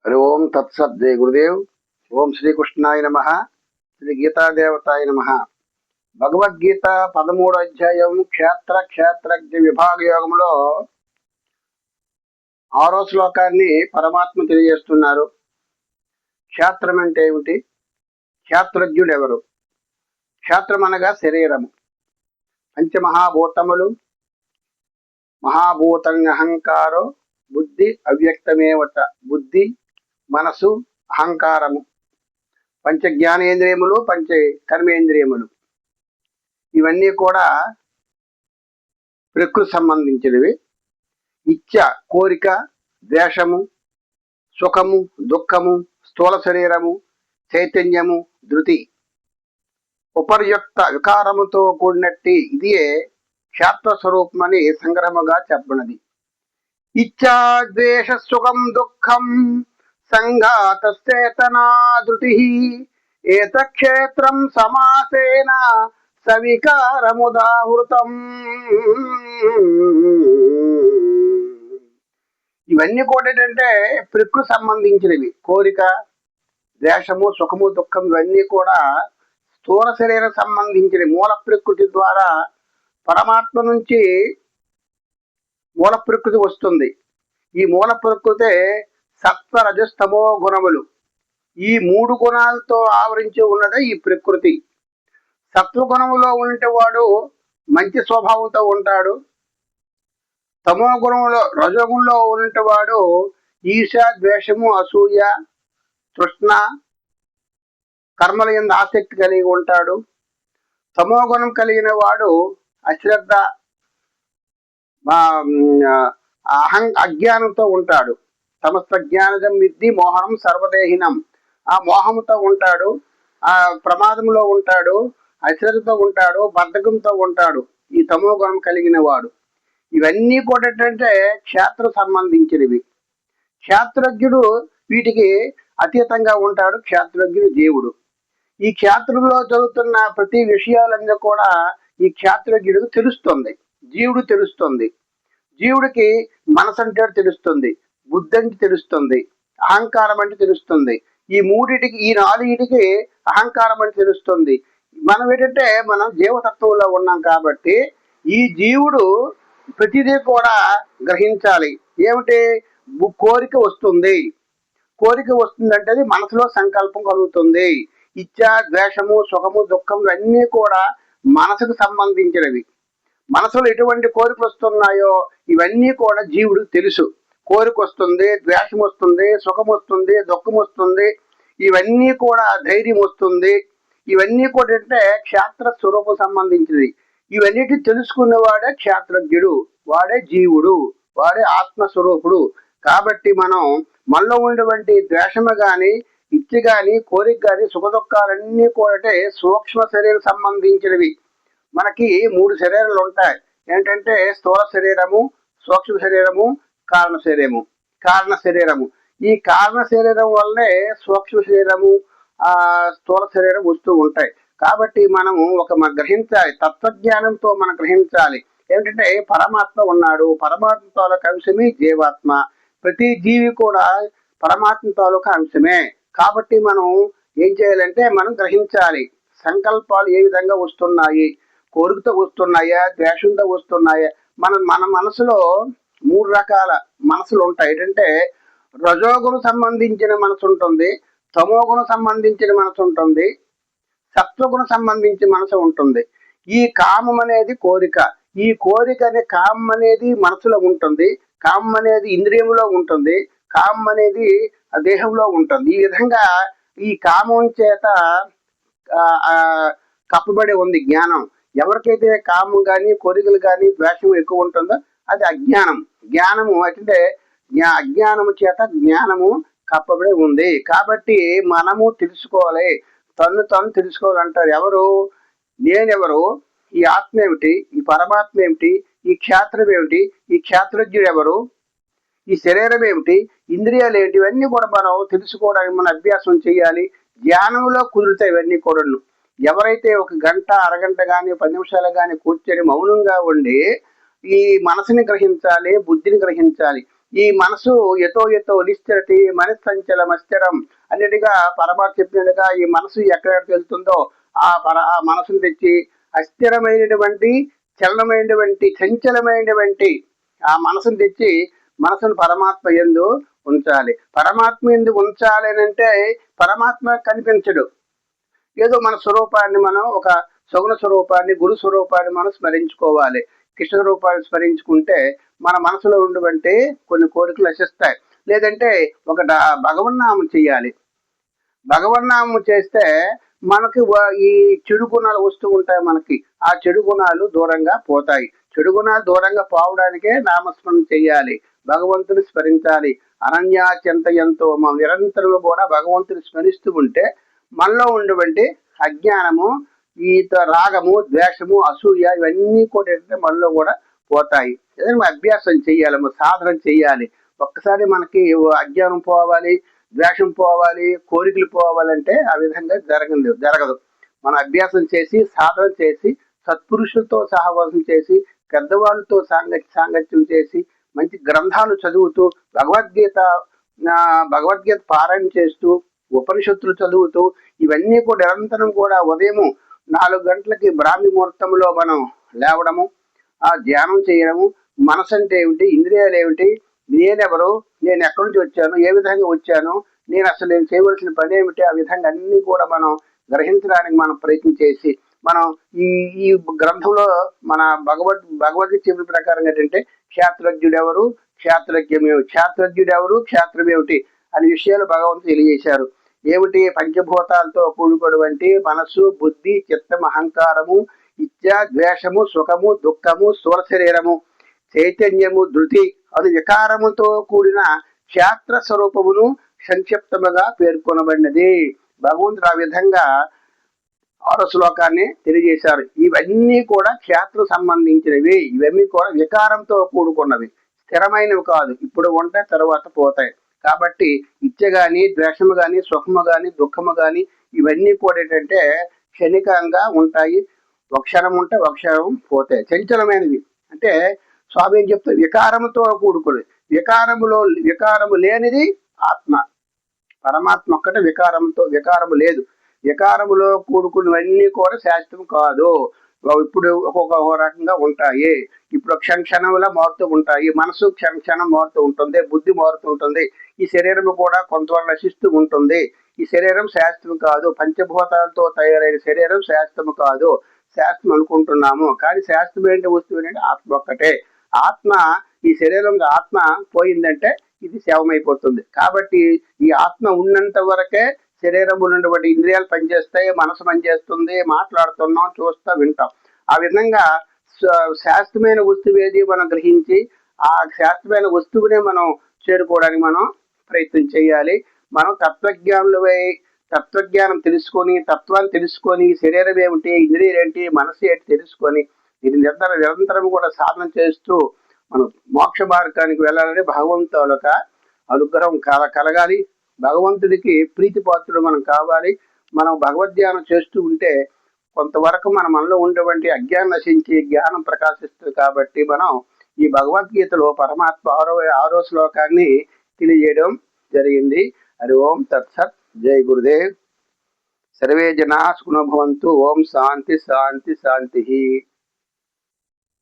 హరి ఓం తత్సత్ జయ గురుదేవ్. ఓం శ్రీకృష్ణాయ నమ. శ్రీ గీతాదేవతాయ నమ. భగవద్గీత 13వ అధ్యాయం క్షేత్రజ్ఞ విభాగ యోగంలో 6వ శ్లోకాన్ని పరమాత్మ తెలియజేస్తున్నారు. క్షేత్రం అంటే ఏమిటి? క్షేత్రజ్ఞుడు ఎవరు? క్షేత్రం అనగా శరీరము. పంచమహాభూతములు, మహాభూతం అహంకారో బుద్ధి అవ్యక్తమేవట. బుద్ధి, మనసు, అహంకారము, పంచ జ్ఞానేంద్రియములు, పంచ కర్మేంద్రియములు, ఇవన్నీ కూడా ప్రకృతి సంబంధించినవి. ఇచ్చ కోరిక, ద్వేషము, సుఖము, దుఃఖము, స్థూల శరీరము, చైతన్యము, ధృతి, ఉపర్యుక్త వికారముతో కూడినట్టి ఇదియే క్షేత్ర స్వరూపమని సంగ్రహముగా చెప్పినది. ఇచ్చా ద్వేష సుఖం దుఃఖం సంఘాతచేతనా ధృతి ఏతక్షేత్రం సమాసేన సవికారముదాహృతం. ఇవన్నీ కూడా ఏంటంటే ప్రకృతి సంబంధించినవి. కోరిక, ద్వేషము, సుఖము, దుఃఖం ఇవన్నీ కూడా స్థూల శరీరం సంబంధించిన మూల ప్రకృతి ద్వారా పరమాత్మ నుంచి మూల ప్రకృతి వస్తుంది. ఈ మూల ప్రకృతే సత్వ రజస్తమో గుణములు. ఈ 3 గుణాలతో ఆవరించి ఉన్నదే ఈ ప్రకృతి. సత్వగుణములో ఉంటే వాడు మంచి స్వభావంతో ఉంటాడు. తమో గుణంలో రజోగుణంలో ఉంటే వాడు ఈశ, ద్వేషము, అసూయ, తృష్ణ, కర్మల యందు ఆసక్తి కలిగి ఉంటాడు. తమో గుణం కలిగిన వాడు అశ్రద్ధ, అజ్ఞానంతో ఉంటాడు. సమస్త జ్ఞానజం విద్ధి మోహనం సర్వదేహినం. ఆ మోహంతో ఉంటాడు, ఆ ప్రమాదంలో ఉంటాడు, అశ్రద్ధతో ఉంటాడు, బద్ధకంతో ఉంటాడు ఈ తమో గుణం కలిగిన వాడు. ఇవన్నీ కూడా ఏంటంటే క్షేత్ర సంబంధించినవి. క్షేత్రజ్ఞుడు వీటికి అతీతంగా ఉంటాడు. క్షేత్రజ్ఞుడు దేవుడు. ఈ క్షేత్రంలో జరుగుతున్న ప్రతి విషయాలన్నీ కూడా ఈ క్షేత్రజ్ఞుడికి తెలుస్తుంది. జీవుడు తెలుస్తుంది. జీవుడికి మనసు అంటే తెలుస్తుంది, బుద్ధి అంటే తెలుస్తుంది, అహంకారం అంటే తెలుస్తుంది. ఈ 4టికి అహంకారం అంటే తెలుస్తుంది. మనం ఏంటంటే మనం జీవతత్వంలో ఉన్నాం కాబట్టి ఈ జీవుడు ప్రతిదీ కూడా గ్రహించాలి. ఏమిటి? కోరిక వస్తుంది. కోరిక వస్తుందంటే అది మనసులో సంకల్పం కలుగుతుంది. ఇచ్చా, ద్వేషము, సుఖము, దుఃఖం ఇవన్నీ కూడా మనసుకు సంబంధించినవి. మనసులో ఎటువంటి కోరికలు వస్తున్నాయో ఇవన్నీ కూడా జీవుడికి తెలుసు. కోరిక వస్తుంది, ద్వేషం వస్తుంది, సుఖం వస్తుంది, దుఃఖం వస్తుంది, ఇవన్నీ కూడా ధైర్యం వస్తుంది. ఇవన్నీ కూడా అంటే క్షేత్ర స్వరూపం సంబంధించినది. ఇవన్నిటి తెలుసుకునేవాడే క్షేత్రజ్ఞుడు, వాడే జీవుడు, వాడే ఆత్మస్వరూపుడు. కాబట్టి మనం మనలో ఉన్నటువంటి ద్వేషము కానీ, ఇచ్చి కానీ, కోరిక కానీ, సుఖ దుఃఖాలన్నీ కూడా సూక్ష్మ శరీరం సంబంధించినవి. మనకి 3 శరీరాలు ఉంటాయి. ఏంటంటే స్థూల శరీరము, సూక్ష్మ శరీరము, కారణ శరీరము. ఈ కారణ శరీరం వల్లే సూక్ష్మ శరీరము, స్థూల శరీరం వస్తూ ఉంటాయి. కాబట్టి మనము గ్రహించాలి. తత్వజ్ఞానంతో మనం గ్రహించాలి. ఏంటంటే పరమాత్మ ఉన్నాడు. పరమాత్మ తాలూకా అంశమే జీవాత్మ. ప్రతి జీవి కూడా పరమాత్మ తాలూకా అంశమే. కాబట్టి మనం ఏం చేయాలంటే మనం గ్రహించాలి. సంకల్పాలు ఏ విధంగా వస్తున్నాయి, కోరికతో వస్తున్నాయా, ద్వేషంతో వస్తున్నాయా. మన మనసులో 3 రకాల మనసులు ఉంటాయి. ఏంటంటే రజోగుణం సంబంధించిన మనసు ఉంటుంది, తమోగుణం సంబంధించిన మనసు ఉంటుంది, సత్వగుణం సంబంధించిన మనసు ఉంటుంది. ఈ కామం అనేది కోరిక. ఈ కోరిక అనే కామం అనేది మనసులో ఉంటుంది, కామం అనేది ఇంద్రియంలో ఉంటుంది, కామం అనేది దేహంలో ఉంటుంది. ఈ విధంగా ఈ కామం చేత కప్పబడి ఉంది జ్ఞానం. ఎవరికైతే కామం కానీ, కోరికలు కానీ, ద్వేషం ఎక్కువ ఉంటుందో అది అజ్ఞానం. జ్ఞానము అంటే అజ్ఞానము చేత జ్ఞానము కప్పబడి ఉంది. కాబట్టి మనము తెలుసుకోవాలి, తను తెలుసుకోవాలంటారు. ఎవరు? నేనెవరు? ఈ ఆత్మ ఏమిటి? ఈ పరమాత్మ ఏమిటి? ఈ క్షేత్రం ఏమిటి? ఈ క్షేత్రజ్ఞుడు ఎవరు? ఈ శరీరం ఏమిటి? ఇంద్రియాలు ఏమిటి? ఇవన్నీ కూడా మనం తెలుసుకోవడానికి మన అభ్యాసం చేయాలి. ధ్యానంలో కుదురుతాయి ఇవన్నీ కూడా. ఎవరైతే 1 గంట, అరగంట కానీ, 10 నిమిషాలు కానీ కూర్చొని మౌనంగా ఉండి ఈ మనసుని గ్రహించాలి, బుద్ధిని గ్రహించాలి. ఈ మనసు ఎతో ఎతో నిశ్చరతి మనస్సంచలమశ్చరం అన్నిటిగా పరమాత్మ చెప్పినట్టుగా ఈ మనసు ఎక్కడికి వెళ్తుందో ఆ మనసును తెచ్చి అస్థిరమైనటువంటి చలనమైనటువంటి చంచలమైనటువంటి ఆ మనసును తెచ్చి మనసును పరమాత్మ యందు ఉంచాలి. పరమాత్మ యందు ఉంచాలి అని అంటే పరమాత్మ కనిపించడు. ఏదో మన స్వరూపాన్ని మనం ఒక సగుణ స్వరూపాన్ని గురు స్వరూపాన్ని మనం స్మరించుకోవాలి. కృష్ణ రూపాన్ని స్మరించుకుంటే మన మనసులో ఉండవంటే కొన్ని కోరికలు నశిస్తాయి. లేదంటే ఒక భగవన్నామం చేయాలి. భగవన్నామం చేస్తే మనకి ఈ చెడు గుణాలు వస్తూ ఉంటాయి. మనకి ఆ చెడు గుణాలు దూరంగా పోతాయి. చెడు గుణాలు దూరంగా పోవడానికే నామస్మరణ చేయాలి, భగవంతుని స్మరించాలి. అనన్యాత్యంతయంతో మనం నిరంతరం కూడా భగవంతుని స్మరిస్తూ ఉంటే మనలో ఉండవంటి అజ్ఞానము, ఈత రాగము, ద్వేషము, అసూయ ఇవన్నీ కూడా ఏంటంటే మనలో కూడా పోతాయి. ఏదైనా అభ్యాసం చేయాలి, సాధన చేయాలి. ఒక్కసారి మనకి అజ్ఞానం పోవాలి, ద్వేషం పోవాలి, కోరికలు పోవాలంటే ఆ విధంగా జరగదు. మన అభ్యాసం చేసి సాధన చేసి సత్పురుషులతో సహవాసం చేసి పెద్దవాళ్ళతో సాంగత్యం చేసి మంచి గ్రంథాలు చదువుతూ భగవద్గీత పారాయణ చేస్తూ ఉపనిషత్తులు చదువుతూ ఇవన్నీ కూడా నిరంతరం కూడా ఉదయం 4 గంటలకి బ్రాహ్మీ ముహూర్తంలో మనం లేవడము, ఆ ధ్యానం చేయడము. మనసు అంటే ఏమిటి, ఇంద్రియాలు ఏమిటి, నేనెవరు, నేను ఎక్కడి నుంచి వచ్చాను, ఏ విధంగా వచ్చాను, నేను చేయవలసిన పని ఏమిటి, ఆ విధంగా అన్ని కూడా మనం గ్రహించడానికి మనం ప్రయత్నం చేసి మనం ఈ గ్రంథంలో మన భగవద్గీత చెప్పిన ప్రకారం ఏంటంటే క్షేత్రజ్ఞుడెవరు, క్షేత్రజ్ఞుడెవరు, క్షేత్రమేమిటి అనే విషయాలు భగవంతుడు తెలియజేశారు. ఏమిటి, పంచభూతాలతో కూడుకున్నటువంటి మనస్సు, బుద్ధి, చిత్తం, అహంకారము, ఇచ్చ, ద్వేషము, సుఖము, దుఃఖము, స్థూల శరీరము, చైతన్యము, ధృతి అను వికారముతో కూడిన క్షేత్ర స్వరూపమును సంక్షిప్తముగా పేర్కొనబడినది. భగవంతుడు ఆ విధంగా 6వ శ్లోకాన్ని తెలియజేశారు. ఇవన్నీ కూడా క్షేత్ర సంబంధించినవి. ఇవన్నీ కూడా వికారంతో కూడుకున్నవి, స్థిరమైనవి కాదు. ఇప్పుడు ఉంటాయి, తర్వాత పోతాయి. కాబట్టి ఇచ్చ గాని, ద్వేషము గాని, సుఖము గాని, దుఃఖము గాని ఇవన్నీ కూడా ఏంటంటే క్షణికంగా ఉంటాయి. ఒక క్షణం ఉంటే ఒక క్షణం పోతాయి. చంచలమైనవి అంటే స్వామి ఏం చెప్తే వికారముతో కూడుకున్నది. వికారము లేనిది ఆత్మ. పరమాత్మ ఒక్కటే వికారము లేదు. వికారములో కూడుకున్నవన్నీ కూడా శాశ్వతం కాదు. ఇప్పుడు ఒక్కొక్క రకంగా ఉంటాయి. ఇప్పుడు క్షణంలా మారుతూ ఉంటాయి. మనసు క్షణం మారుతూ ఉంటుంది, బుద్ధి మారుతూ ఉంటుంది. ఈ శరీరం కూడా కొంతవరకు నశిస్తూ ఉంటుంది. ఈ శరీరం శాశ్వతం కాదు. పంచభూతాలతో తయారైన శరీరం శాశ్వతం కాదు. శాస్త్రం అనుకుంటున్నాము, కానీ శాస్త్రమైన వస్తువు ఏంటంటే ఆత్మ ఒక్కటే. ఆత్మ, ఈ శరీరం ఆత్మ పోయిందంటే ఇది శవమైపోతుంది. కాబట్టి ఈ ఆత్మ ఉన్నంత వరకే శరీరం ఉన్నటువంటి ఇంద్రియాలు పనిచేస్తాయి, మనసు పనిచేస్తుంది, మాట్లాడుతున్నాం, చూస్తా, వింటాం. ఆ విధంగా శాస్త్రమైన వస్తువు ఏది మనం గ్రహించి ఆ శాస్త్రమైన వస్తువునే మనం చేరుకోవడానికి మనం ప్రయత్నం చేయాలి. మనం తత్వజ్ఞానం తెలుసుకొని, తత్వాన్ని తెలుసుకొని, శరీరం ఏమిటి, ఇంద్రియాలు ఏంటి, మనసు ఏంటి తెలుసుకొని ఇది నిరంతరం కూడా సాధన చేస్తూ మనం మోక్ష మార్గానికి వెళ్ళాలని భగవంతుల అనుగ్రహం కలగాలి. భగవంతుడికి ప్రీతిపాత్రుడు మనం కావాలి. మనం భగవద్ధ్యానం చేస్తూ ఉంటే కొంతవరకు మనలో ఉండేటువంటి అజ్ఞానం నశించి జ్ఞానం ప్రకాశిస్తుంది. కాబట్టి మనం ఈ భగవద్గీతలో పరమాత్మ 6వ శ్లోకాన్ని తెలియజేయడం జరిగింది. హరి ఓం తత్సత్. జై గురుదేవ్. సర్వే జనా సుఖినో భవంతు. ఓం శాంతి శాంతి శాంతి.